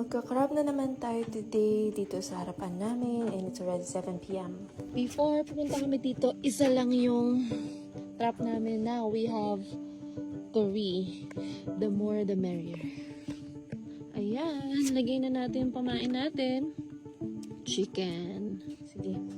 Magka-crab na naman tayo today dito sa harapan namin and it's already 7 p.m. Before pumunta kami dito, isa lang yung trap namin. Now we have 3. The more the merrier. Ayan, lagay na natin yung pamain natin. Chicken. Sige.